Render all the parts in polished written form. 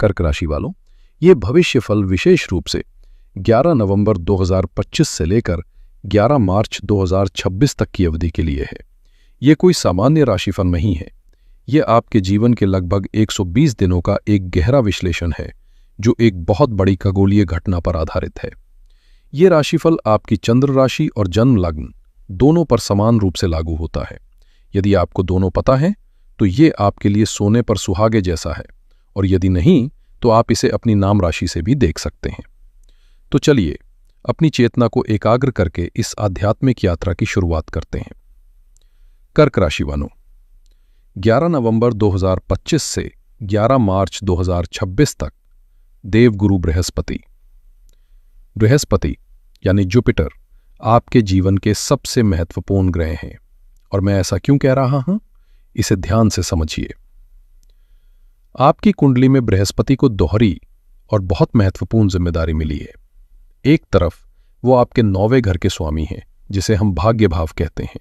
कर्क राशि वालों, ये भविष्य फल विशेष रूप से 11 नवंबर 2025 से लेकर 11 मार्च 2026 तक की अवधि के लिए है। ये कोई सामान्य राशिफल नहीं है। ये आपके जीवन के लगभग 120 दिनों का एक गहरा विश्लेषण है जो एक बहुत बड़ी खगोलीय घटना पर आधारित है। ये राशिफल आपकी चंद्र राशि और जन्म लग्न दोनों पर समान रूप से लागू होता है। यदि आपको दोनों पता है तो ये आपके लिए सोने पर सुहागे जैसा है, और यदि नहीं तो आप इसे अपनी नाम राशि से भी देख सकते हैं। तो चलिए अपनी चेतना को एकाग्र करके इस आध्यात्मिक यात्रा की शुरुआत करते हैं। कर्क राशि वालों, 11 नवंबर 2025 से 11 मार्च 2026 तक देवगुरु बृहस्पति यानी जुपिटर आपके जीवन के सबसे महत्वपूर्ण ग्रह हैं। और मैं ऐसा क्यों कह रहा हूं, इसे ध्यान से समझिए। आपकी कुंडली में बृहस्पति को दोहरी और बहुत महत्वपूर्ण जिम्मेदारी मिली है। एक तरफ वो आपके 9वें घर के स्वामी हैं, जिसे हम भाग्य भाव कहते हैं।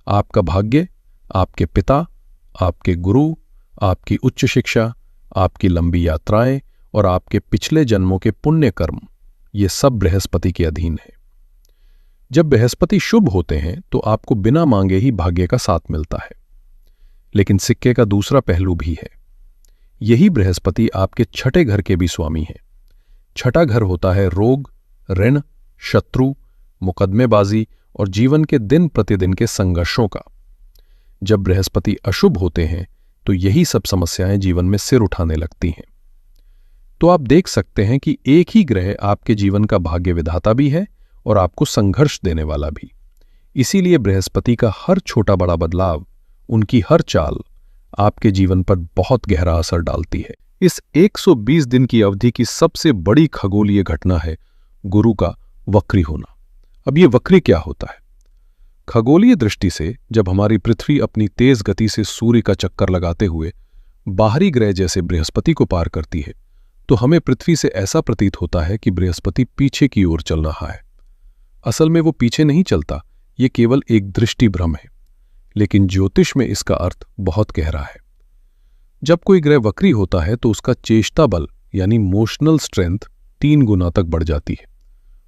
आपका भाग्य, आपके पिता, आपके गुरु, आपकी उच्च शिक्षा, आपकी लंबी यात्राएं और आपके पिछले जन्मों के पुण्य कर्म, ये सब बृहस्पति के अधीन है। जब बृहस्पति शुभ होते हैं तो आपको बिना मांगे ही भाग्य का साथ मिलता है। लेकिन सिक्के का दूसरा पहलू भी है। यही बृहस्पति आपके छठे घर के भी स्वामी हैं। छठा घर होता है रोग, ऋण, शत्रु, मुकदमेबाजी और जीवन के दिन प्रतिदिन के संघर्षों का। जब बृहस्पति अशुभ होते हैं तो यही सब समस्याएं जीवन में सिर उठाने लगती हैं। तो आप देख सकते हैं कि एक ही ग्रह आपके जीवन का भाग्य विधाता भी है और आपको संघर्ष देने वाला भी। इसीलिए बृहस्पति का हर छोटा बड़ा बदलाव, उनकी हर चाल आपके जीवन पर बहुत गहरा असर डालती है। इस 120 दिन की अवधि की सबसे बड़ी खगोलीय घटना है गुरु का वक्री होना। अब ये वक्री क्या होता है? खगोलीय दृष्टि से जब हमारी पृथ्वी अपनी तेज गति से सूर्य का चक्कर लगाते हुए बाहरी ग्रह जैसे बृहस्पति को पार करती है तो हमें पृथ्वी से ऐसा प्रतीत होता है कि बृहस्पति पीछे की ओर चल रहा है। असल में वो पीछे नहीं चलता, ये केवल एक दृष्टि भ्रम है। लेकिन ज्योतिष में इसका अर्थ बहुत गहरा है। जब कोई ग्रह वक्री होता है तो उसका चेष्टा बल यानी मोशनल स्ट्रेंथ 3 गुना तक बढ़ जाती है।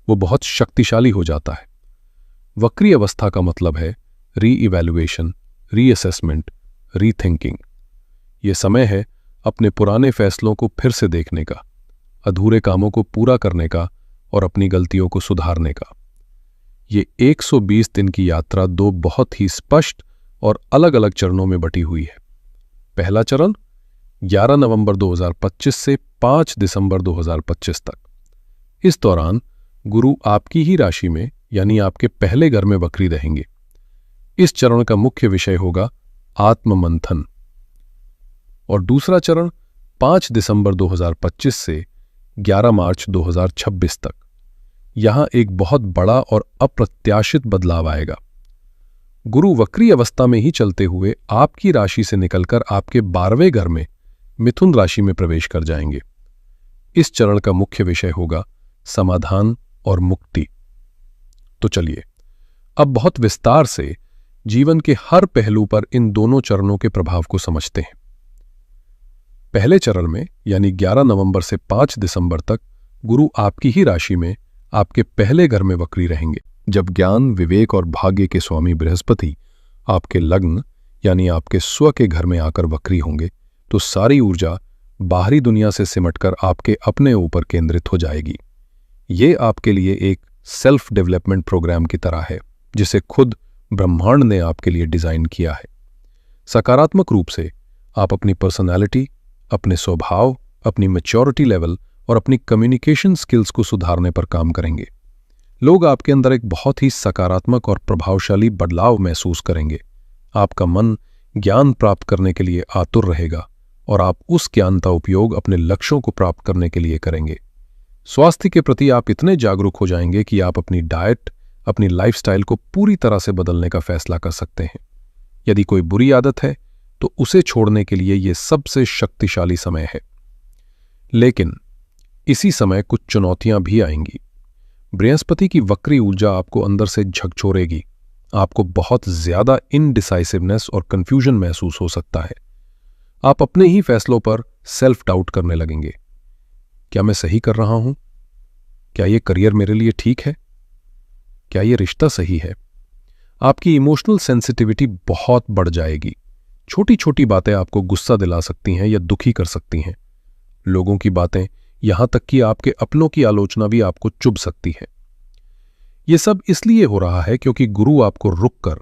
वो बहुत शक्तिशाली हो जाता है। वक्री अवस्था का मतलब है री-इवैल्यूएशन, रीअसेसमेंट, रीथिंकिंग। ये समय है अपने पुराने फैसलों को फिर से देखने का, अधूरे कामों को पूरा करने का और अपनी गलतियों को सुधारने का। ये 120 दिन की यात्रा 2 बहुत ही स्पष्ट और अलग अलग चरणों में बटी हुई है। पहला चरण 11 नवंबर 2025 से 5 दिसंबर 2025 तक। इस दौरान गुरु आपकी ही राशि में यानी आपके पहले घर में वक्री रहेंगे। इस चरण का मुख्य विषय होगा आत्ममंथन। और दूसरा चरण 5 दिसंबर 2025 से 11 मार्च 2026 तक। यहां एक बहुत बड़ा और अप्रत्याशित बदलाव आएगा। गुरु वक्री अवस्था में ही चलते हुए आपकी राशि से निकलकर आपके 12वें घर में मिथुन राशि में प्रवेश कर जाएंगे। इस चरण का मुख्य विषय होगा समाधान और मुक्ति। तो चलिए अब बहुत विस्तार से जीवन के हर पहलू पर इन दोनों चरणों के प्रभाव को समझते हैं। पहले चरण में यानी 11 नवंबर से 5 दिसंबर तक गुरु आपकी ही राशि में आपके पहले घर में वक्री रहेंगे। जब ज्ञान, विवेक और भाग्य के स्वामी बृहस्पति आपके लग्न यानी आपके स्व के घर में आकर वक्री होंगे तो सारी ऊर्जा बाहरी दुनिया से सिमटकर आपके अपने ऊपर केंद्रित हो जाएगी। ये आपके लिए एक सेल्फ डेवलपमेंट प्रोग्राम की तरह है जिसे खुद ब्रह्मांड ने आपके लिए डिजाइन किया है। सकारात्मक रूप से आप अपनी पर्सनालिटी, अपने स्वभाव, अपनी मैच्योरिटी लेवल और अपनी कम्युनिकेशन स्किल्स को सुधारने पर काम करेंगे। लोग आपके अंदर एक बहुत ही सकारात्मक और प्रभावशाली बदलाव महसूस करेंगे। आपका मन ज्ञान प्राप्त करने के लिए आतुर रहेगा और आप उस ज्ञान का उपयोग अपने लक्ष्यों को प्राप्त करने के लिए करेंगे। स्वास्थ्य के प्रति आप इतने जागरूक हो जाएंगे कि आप अपनी डाइट, अपनी लाइफस्टाइल को पूरी तरह से बदलने का फैसला कर सकते हैं। यदि कोई बुरी आदत है तो उसे छोड़ने के लिए यह सबसे शक्तिशाली समय है। लेकिन इसी समय कुछ चुनौतियां भी आएंगी। बृहस्पति की वक्री ऊर्जा आपको अंदर से झकझोरेगी। आपको बहुत ज्यादा इनडिसाइसिवनेस और कंफ्यूजन महसूस हो सकता है। आप अपने ही फैसलों पर सेल्फ डाउट करने लगेंगे क्या मैं सही कर रहा हूं? क्या ये करियर मेरे लिए ठीक है? क्या ये रिश्ता सही है? आपकी इमोशनल सेंसिटिविटी बहुत बढ़ जाएगी। छोटी छोटी बातें आपको गुस्सा दिला सकती हैं या दुखी कर सकती हैं। लोगों की बातें, यहां तक कि आपके अपनों की आलोचना भी आपको चुभ सकती है। यह सब इसलिए हो रहा है क्योंकि गुरु आपको रुककर,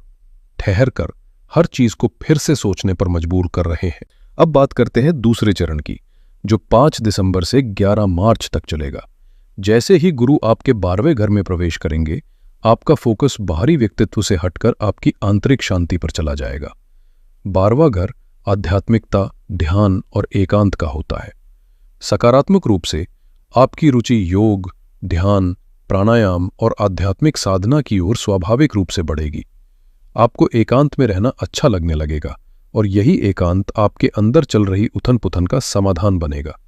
ठहर कर हर चीज को फिर से सोचने पर मजबूर कर रहे हैं। अब बात करते हैं दूसरे चरण की, जो 5 दिसंबर से 11 मार्च तक चलेगा। जैसे ही गुरु आपके 12वें घर में प्रवेश करेंगे, आपका फोकस बाहरी व्यक्तित्व से हटकर आपकी आंतरिक शांति पर चला जाएगा। 12वां घर आध्यात्मिकता, ध्यान और एकांत का होता है। सकारात्मक रूप से आपकी रुचि योग, ध्यान, प्राणायाम और आध्यात्मिक साधना की ओर स्वाभाविक रूप से बढ़ेगी। आपको एकांत में रहना अच्छा लगने लगेगा और यही एकांत आपके अंदर चल रही उथन पुथन का समाधान बनेगा।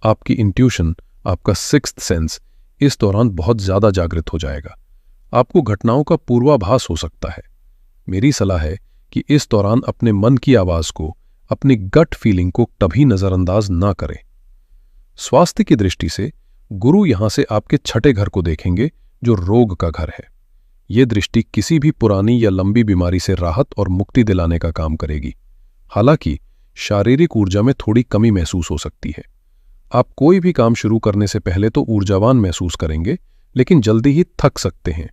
आपकी इंट्यूशन, आपका सिक्स्थ सेंस इस दौरान बहुत ज्यादा जागृत हो जाएगा। आपको घटनाओं का पूर्वाभास हो सकता है। मेरी सलाह है कि इस दौरान अपने मन की आवाज को, अपनी गट फीलिंग को कभी नजरअंदाज ना करें। स्वास्थ्य की दृष्टि से गुरु यहां से आपके 6ठे घर को देखेंगे, जो रोग का घर है। यह दृष्टि किसी भी पुरानी या लंबी बीमारी से राहत और मुक्ति दिलाने का काम करेगी। हालांकि शारीरिक ऊर्जा में थोड़ी कमी महसूस हो सकती है। आप कोई भी काम शुरू करने से पहले तो ऊर्जावान महसूस करेंगे, लेकिन जल्दी ही थक सकते हैं।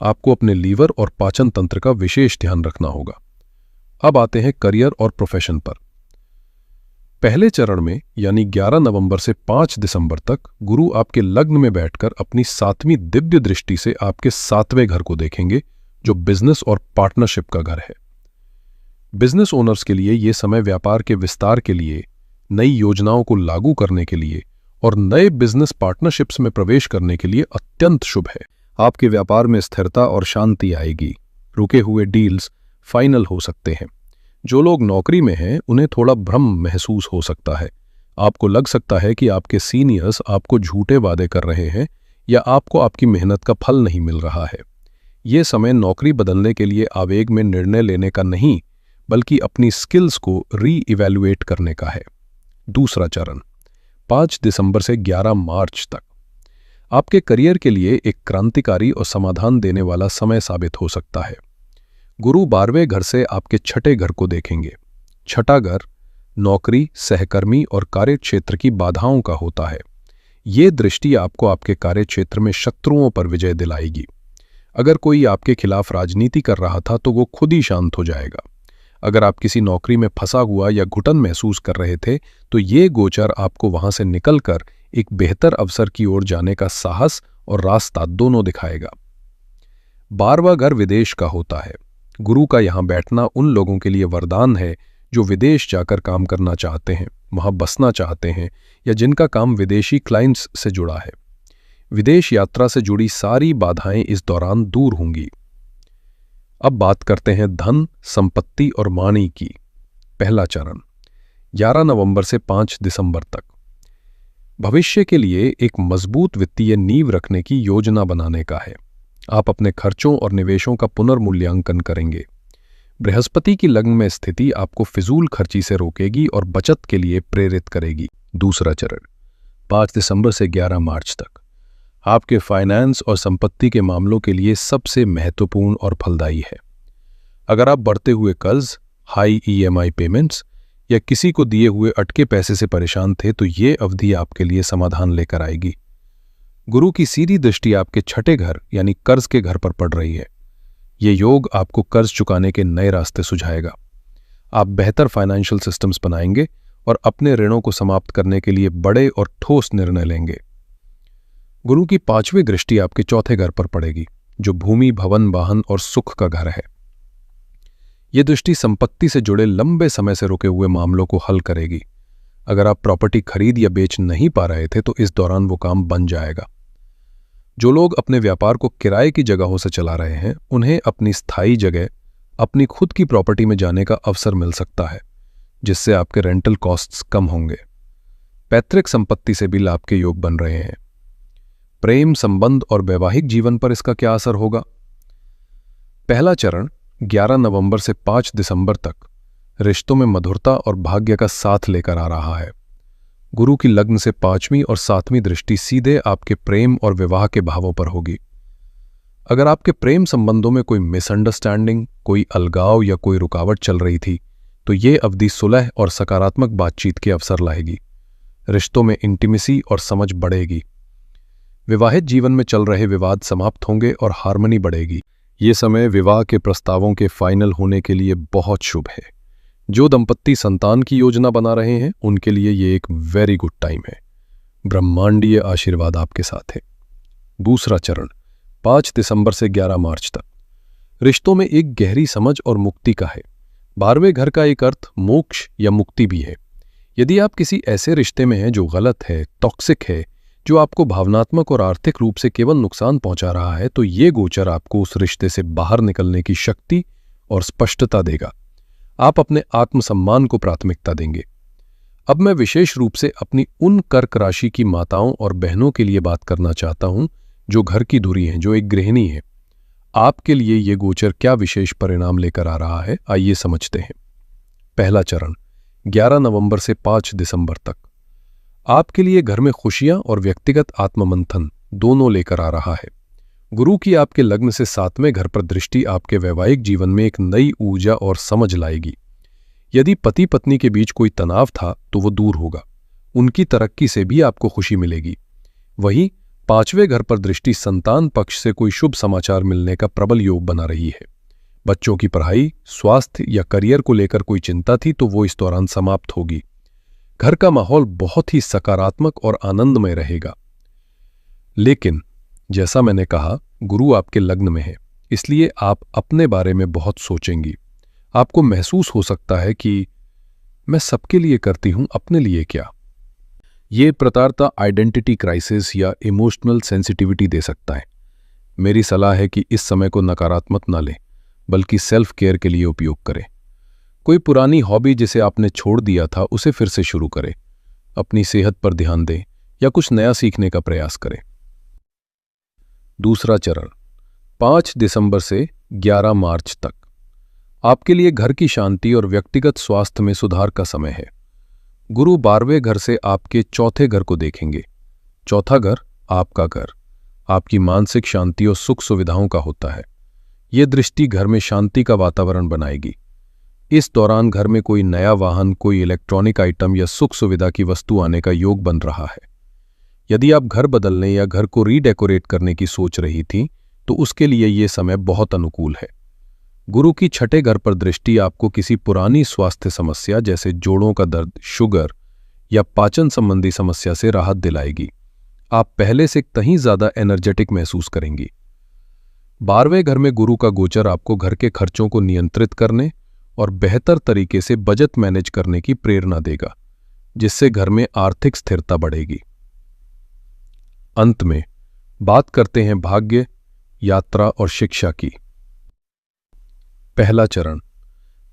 आपको अपने लीवर और पाचन तंत्र का विशेष ध्यान रखना होगा। अब आते हैं करियर और प्रोफेशन पर। पहले चरण में यानी 11 नवंबर से 5 दिसंबर तक गुरु आपके लग्न में बैठकर अपनी 7वीं दिव्य दृष्टि से आपके 7वें घर को देखेंगे, जो बिजनेस और पार्टनरशिप का घर है। बिजनेस ओनर्स के लिए यह समय व्यापार के विस्तार के लिए, नई योजनाओं को लागू करने के लिए और नए बिजनेस पार्टनरशिप्स में प्रवेश करने के लिए अत्यंत शुभ है। आपके व्यापार में स्थिरता और शांति आएगी। रुके हुए डील्स फाइनल हो सकते हैं। जो लोग नौकरी में हैं, उन्हें थोड़ा भ्रम महसूस हो सकता है। आपको लग सकता है कि आपके सीनियर्स आपको झूठे वादे कर रहे हैं या आपको आपकी मेहनत का फल नहीं मिल रहा है। यह समय नौकरी बदलने के लिए आवेग में निर्णय लेने का नहीं, बल्कि अपनी स्किल्स को री-इवैल्यूएट करने का है। दूसरा चरण 5 दिसंबर से 11 मार्च तक आपके करियर के लिए एक क्रांतिकारी और समाधान देने वाला समय साबित हो सकता है। गुरु 12वें घर से आपके 6ठे घर को देखेंगे। 6ठा घर नौकरी, सहकर्मी और कार्यक्षेत्र की बाधाओं का होता है। ये दृष्टि आपको आपके कार्यक्षेत्र में शत्रुओं पर विजय दिलाएगी। अगर कोई आपके खिलाफ राजनीति कर रहा था तो वो खुद ही शांत हो जाएगा। अगर आप किसी नौकरी में फंसा हुआ या घुटन महसूस कर रहे थे, तो ये गोचर आपको वहां से निकलकर एक बेहतर अवसर की ओर जाने का साहस और रास्ता दोनों दिखाएगा। 12वां घर विदेश का होता है। गुरु का यहां बैठना उन लोगों के लिए वरदान है जो विदेश जाकर काम करना चाहते हैं, वहां बसना चाहते हैं या जिनका काम विदेशी क्लाइंट्स से जुड़ा है। विदेश यात्रा से जुड़ी सारी बाधाएं इस दौरान दूर होंगी। अब बात करते हैं धन, संपत्ति और वाणी की। पहला चरण 11 नवंबर से 5 दिसंबर तक भविष्य के लिए एक मजबूत वित्तीय नींव रखने की योजना बनाने का है। आप अपने खर्चों और निवेशों का पुनर्मूल्यांकन करेंगे। बृहस्पति की लग्न में स्थिति आपको फिजूल खर्ची से रोकेगी और बचत के लिए प्रेरित करेगी। दूसरा चरण 5 दिसंबर से 11 मार्च तक आपके फाइनेंस और संपत्ति के मामलों के लिए सबसे महत्वपूर्ण और फलदायी है। अगर आप बढ़ते हुए कर्ज, हाई EMI पेमेंट्स या किसी को दिए हुए अटके पैसे से परेशान थे, तो ये अवधि आपके लिए समाधान लेकर आएगी। गुरु की सीधी दृष्टि आपके 6ठे घर यानी कर्ज के घर पर पड़ रही है। ये योग आपको कर्ज चुकाने के नए रास्ते सुझाएगा। आप बेहतर फाइनेंशियल सिस्टम्स बनाएंगे और अपने ऋणों को समाप्त करने के लिए बड़े और ठोस निर्णय लेंगे। गुरु की 5वीं दृष्टि आपके 4थे घर पर पड़ेगी, जो भूमि, भवन, वाहन और सुख का घर है। यह दृष्टि संपत्ति से जुड़े लंबे समय से रुके हुए मामलों को हल करेगी। अगर आप प्रॉपर्टी खरीद या बेच नहीं पा रहे थे, तो इस दौरान वो काम बन जाएगा। जो लोग अपने व्यापार को किराए की जगहों से चला रहे हैं, उन्हें अपनी स्थायी जगह, अपनी खुद की प्रॉपर्टी में जाने का अवसर मिल सकता है, जिससे आपके रेंटल कॉस्ट्स कम होंगे। पैतृक संपत्ति से भी लाभ के योग बन रहे हैं। प्रेम संबंध और वैवाहिक जीवन पर इसका क्या असर होगा? पहला चरण 11 नवंबर से 5 दिसंबर तक रिश्तों में मधुरता और भाग्य का साथ लेकर आ रहा है। गुरु की लग्न से 5वीं और 7वीं दृष्टि सीधे आपके प्रेम और विवाह के भावों पर होगी। अगर आपके प्रेम संबंधों में कोई मिसअंडरस्टैंडिंग, कोई अलगाव या कोई रुकावट चल रही थी, तो ये अवधि सुलह और सकारात्मक बातचीत के अवसर लाएगी। रिश्तों में इंटीमेसी और समझ बढ़ेगी। विवाहित जीवन में चल रहे विवाद समाप्त होंगे और हार्मनी बढ़ेगी। ये समय विवाह के प्रस्तावों के फाइनल होने के लिए बहुत शुभ है। जो दंपत्ति संतान की योजना बना रहे हैं उनके लिए ये एक वेरी गुड टाइम है। ब्रह्मांडीय आशीर्वाद आपके साथ है। दूसरा चरण 5 दिसंबर से 11 मार्च तक रिश्तों में एक गहरी समझ और मुक्ति का है। 12वें घर का एक अर्थ मोक्ष या मुक्ति भी है। यदि आप किसी ऐसे रिश्ते में हैं जो गलत है, टॉक्सिक है, जो आपको भावनात्मक और आर्थिक रूप से केवल नुकसान पहुंचा रहा है, तो ये गोचर आपको उस रिश्ते से बाहर निकलने की शक्ति और स्पष्टता देगा। आप अपने आत्मसम्मान को प्राथमिकता देंगे। अब मैं विशेष रूप से अपनी उन कर्क राशि की माताओं और बहनों के लिए बात करना चाहता हूं जो घर की धुरी हैं, जो एक गृहिणी है। आपके लिए ये गोचर क्या विशेष परिणाम लेकर आ रहा है, आइए समझते हैं। पहला चरण 11 नवंबर से 5 दिसंबर तक आपके लिए घर में खुशियां और व्यक्तिगत आत्ममंथन दोनों लेकर आ रहा है। गुरु की आपके लग्न से 7वें घर पर दृष्टि आपके वैवाहिक जीवन में एक नई ऊर्जा और समझ लाएगी। यदि पति पत्नी के बीच कोई तनाव था तो वो दूर होगा। उनकी तरक्की से भी आपको खुशी मिलेगी। वहीं 5वें घर पर दृष्टि संतान पक्ष से कोई शुभ समाचार मिलने का प्रबल योग बना रही है। बच्चों की पढ़ाई, स्वास्थ्य या करियर को लेकर कोई चिंता थी तो वो इस दौरान समाप्त होगी। घर का माहौल बहुत ही सकारात्मक और आनंदमय रहेगा। लेकिन जैसा मैंने कहा, गुरु आपके लग्न में है, इसलिए आप अपने बारे में बहुत सोचेंगी। आपको महसूस हो सकता है कि मैं सबके लिए करती हूं, अपने लिए क्या। ये प्रताड़ता आइडेंटिटी क्राइसिस या इमोशनल सेंसिटिविटी दे सकता है। मेरी सलाह है कि इस समय को नकारात्मक ना लें, बल्कि सेल्फ केयर के लिए उपयोग करें। कोई पुरानी हॉबी जिसे आपने छोड़ दिया था उसे फिर से शुरू करें। अपनी सेहत पर ध्यान दें या कुछ नया सीखने का प्रयास करें। दूसरा चरण 5 दिसंबर से 11 मार्च तक आपके लिए घर की शांति और व्यक्तिगत स्वास्थ्य में सुधार का समय है। गुरु 12वें घर से आपके चौथे घर को देखेंगे। चौथा घर आपका घर, आपकी मानसिक शांति और सुख सुविधाओं का होता है। यह दृष्टि घर में शांति का वातावरण बनाएगी। इस दौरान घर में कोई नया वाहन, कोई इलेक्ट्रॉनिक आइटम या सुख सुविधा की वस्तु आने का योग बन रहा है। यदि आप घर बदलने या घर को रीडेकोरेट करने की सोच रही थीं, तो उसके लिए ये समय बहुत अनुकूल है। गुरु की 6ठे घर पर दृष्टि आपको किसी पुरानी स्वास्थ्य समस्या जैसे जोड़ों का दर्द, शुगर या पाचन संबंधी समस्या से राहत दिलाएगी। आप पहले से कहीं ज्यादा एनर्जेटिक महसूस करेंगी। 12वें घर में गुरु का गोचर आपको घर के खर्चों को नियंत्रित करने और बेहतर तरीके से बजट मैनेज करने की प्रेरणा देगा, जिससे घर में आर्थिक स्थिरता बढ़ेगी। अंत में बात करते हैं भाग्य, यात्रा और शिक्षा की। पहला चरण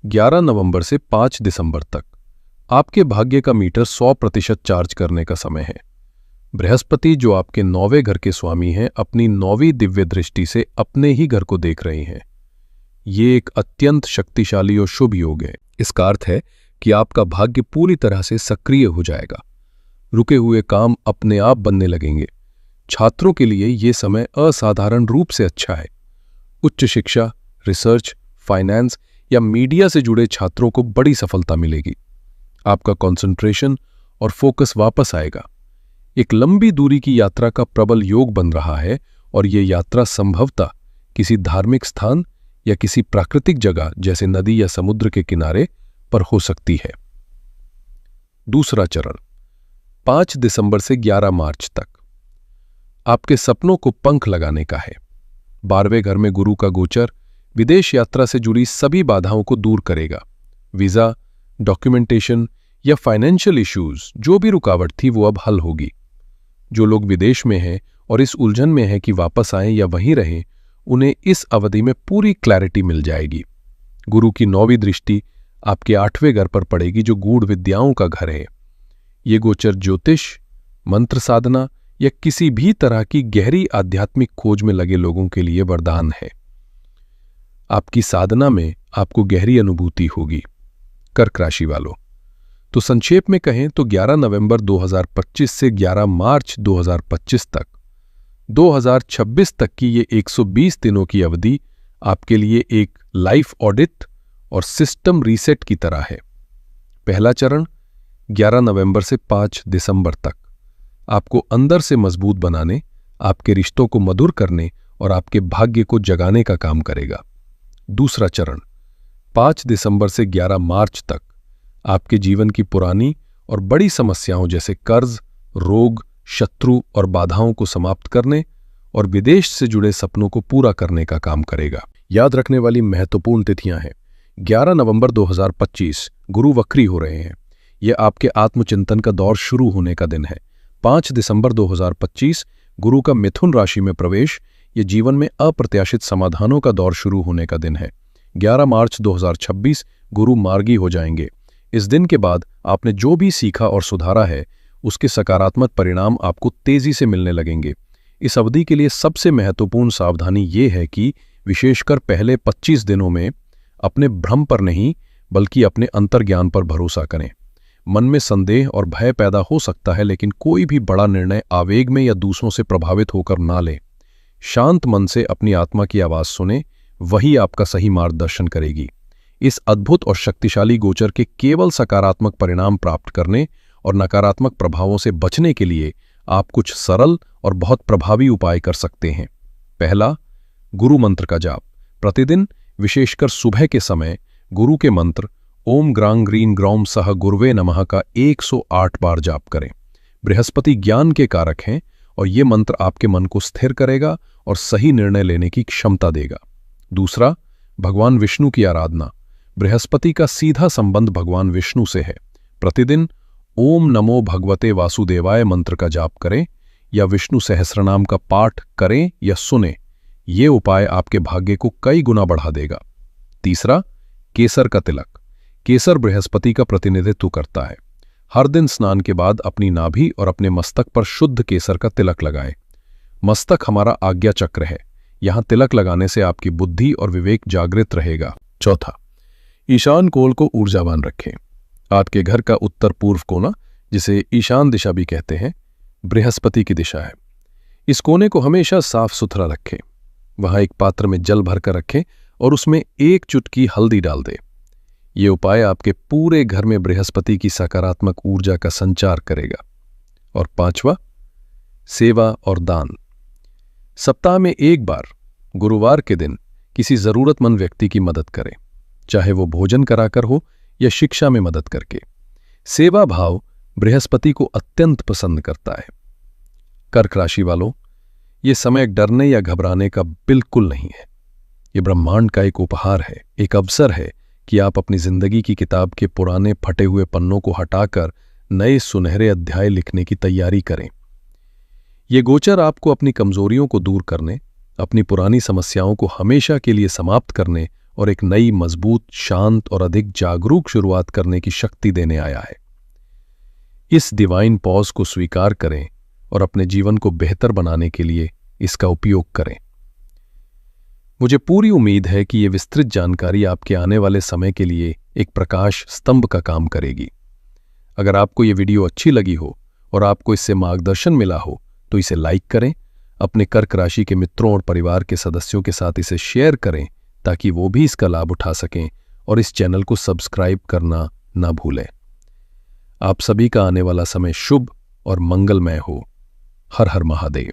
11 नवंबर से 5 दिसंबर तक आपके भाग्य का मीटर 100% चार्ज करने का समय है। बृहस्पति, जो आपके 9वें घर के स्वामी हैं, अपनी 9वीं दिव्य दृष्टि से अपने ही घर को देख रहे हैं। ये एक अत्यंत शक्तिशाली और शुभ योग है। इसका अर्थ है कि आपका भाग्य पूरी तरह से सक्रिय हो जाएगा। रुके हुए काम अपने आप बनने लगेंगे। छात्रों के लिए ये समय असाधारण रूप से अच्छा है। उच्च शिक्षा, रिसर्च, फाइनेंस या मीडिया से जुड़े छात्रों को बड़ी सफलता मिलेगी। आपका कंसंट्रेशन और फोकस वापस आएगा। एक लंबी दूरी की यात्रा का प्रबल योग बन रहा है और ये यात्रा संभवतः किसी धार्मिक स्थान या किसी प्राकृतिक जगह जैसे नदी या समुद्र के किनारे पर हो सकती है। दूसरा चरण 5 दिसंबर से 11 मार्च तक आपके सपनों को पंख लगाने का है। 12वें घर में गुरु का गोचर विदेश यात्रा से जुड़ी सभी बाधाओं को दूर करेगा। वीजा, डॉक्यूमेंटेशन या फाइनेंशियल इश्यूज, जो भी रुकावट थी वो अब हल होगी। जो लोग विदेश में हैं और इस उलझन में हैं कि वापस आएं या वहीं रहें, उन्हें इस अवधि में पूरी क्लैरिटी मिल जाएगी। गुरु की 9वीं दृष्टि आपके 8वें घर पर पड़ेगी, जो गूढ़ विद्याओं का घर है। ये गोचर ज्योतिष, मंत्र साधना या किसी भी तरह की गहरी आध्यात्मिक खोज में लगे लोगों के लिए वरदान है। आपकी साधना में आपको गहरी अनुभूति होगी। कर्क राशि वालों, तो संक्षेप में कहें तो 11 नवंबर 2025 से 11 मार्च 2025 तक 2026 तक की ये 120 दिनों की अवधि आपके लिए एक लाइफ ऑडिट और सिस्टम रीसेट की तरह है। पहला चरण 11 नवंबर से 5 दिसंबर तक आपको अंदर से मजबूत बनाने, आपके रिश्तों को मधुर करने और आपके भाग्य को जगाने का काम करेगा। दूसरा चरण 5 दिसंबर से 11 मार्च तक आपके जीवन की पुरानी और बड़ी समस्याओं जैसे कर्ज, रोग, शत्रु और बाधाओं को समाप्त करने और विदेश से जुड़े सपनों को पूरा करने का काम करेगा। याद रखने वाली महत्वपूर्ण तिथियां हैं। 11 नवंबर 2025 गुरु वक्री हो रहे हैं। यह आपके आत्मचिंतन का दौर शुरू होने का दिन है। 5 दिसंबर 2025 गुरु का मिथुन राशि में प्रवेश, ये जीवन में अप्रत्याशित समाधानों का दौर शुरू होने का दिन है। 11 मार्च 2026 गुरु मार्गी हो जाएंगे। इस दिन के बाद आपने जो भी सीखा और सुधारा है उसके सकारात्मक परिणाम आपको तेजी से मिलने लगेंगे। इस अवधि के लिए सबसे महत्वपूर्ण सावधानी ये है कि विशेषकर पहले 25 दिनों में अपने भ्रम पर नहीं बल्कि अपने अंतर्ज्ञान पर भरोसा करें। मन में संदेह और भय पैदा हो सकता है, लेकिन कोई भी बड़ा निर्णय आवेग में या दूसरों से प्रभावित होकर ना लें। शांत मन से अपनी आत्मा की आवाज सुने, वही आपका सही मार्गदर्शन करेगी। इस अद्भुत और शक्तिशाली गोचर के केवल सकारात्मक परिणाम प्राप्त करने और नकारात्मक प्रभावों से बचने के लिए आप कुछ सरल और बहुत प्रभावी उपाय कर सकते हैं। पहला, गुरु मंत्र का जाप। प्रतिदिन विशेषकर सुबह के समय गुरु के मंत्र ओम ग्रां ग्रीं ग्रौम सह गुरुवे नमः का 108 बार जाप करें। बृहस्पति ज्ञान के कारक हैं और ये मंत्र आपके मन को स्थिर करेगा और सही निर्णय लेने की क्षमता देगा। दूसरा, भगवान विष्णु की आराधना। बृहस्पति का सीधा संबंध भगवान विष्णु से है। प्रतिदिन ओम नमो भगवते वासुदेवाय मंत्र का जाप करें या विष्णु सहस्रनाम का पाठ करें या सुने। ये उपाय आपके भाग्य को कई गुना बढ़ा देगा। तीसरा, केसर का तिलक। केसर बृहस्पति का प्रतिनिधित्व करता है। हर दिन स्नान के बाद अपनी नाभि और अपने मस्तक पर शुद्ध केसर का तिलक लगाएं। मस्तक हमारा आज्ञा चक्र है। यहां तिलक लगाने से आपकी बुद्धि और विवेक जागृत रहेगा। चौथा, ईशान कोण को ऊर्जावान रखें। आपके घर का उत्तर पूर्व कोना, जिसे ईशान दिशा भी कहते हैं, बृहस्पति की दिशा है। इस कोने को हमेशा साफ सुथरा रखें। वहां एक पात्र में जल भरकर रखें और उसमें 1 चुटकी हल्दी डाल दें। ये उपाय आपके पूरे घर में बृहस्पति की सकारात्मक ऊर्जा का संचार करेगा। और पांचवा, सेवा और दान। सप्ताह में 1 बार गुरुवार के दिन किसी जरूरतमंद व्यक्ति की मदद करें, चाहे वो भोजन कराकर हो या शिक्षा में मदद करके। सेवा भाव बृहस्पति को अत्यंत पसंद करता है। कर्क राशि वालों, ये समय डरने या घबराने का बिल्कुल नहीं है। ये ब्रह्मांड का एक उपहार है, एक अवसर है कि आप अपनी जिंदगी की किताब के पुराने फटे हुए पन्नों को हटाकर नए सुनहरे अध्याय लिखने की तैयारी करें। ये गोचर आपको अपनी कमजोरियों को दूर करने, अपनी पुरानी समस्याओं को हमेशा के लिए समाप्त करने और एक नई, मजबूत, शांत और अधिक जागरूक शुरुआत करने की शक्ति देने आया है। इस डिवाइन पॉज को स्वीकार करें और अपने जीवन को बेहतर बनाने के लिए इसका उपयोग करें। मुझे पूरी उम्मीद है कि यह विस्तृत जानकारी आपके आने वाले समय के लिए एक प्रकाश स्तंभ का काम करेगी। अगर आपको ये वीडियो अच्छी लगी हो और आपको इससे मार्गदर्शन मिला हो तो इसे लाइक करें, अपने कर्क राशि के मित्रों और परिवार के सदस्यों के साथ इसे शेयर करें ताकि वो भी इसका लाभ उठा सकें, और इस चैनल को सब्सक्राइब करना ना भूलें। आप सभी का आने वाला समय शुभ और मंगलमय हो। हर हर महादेव।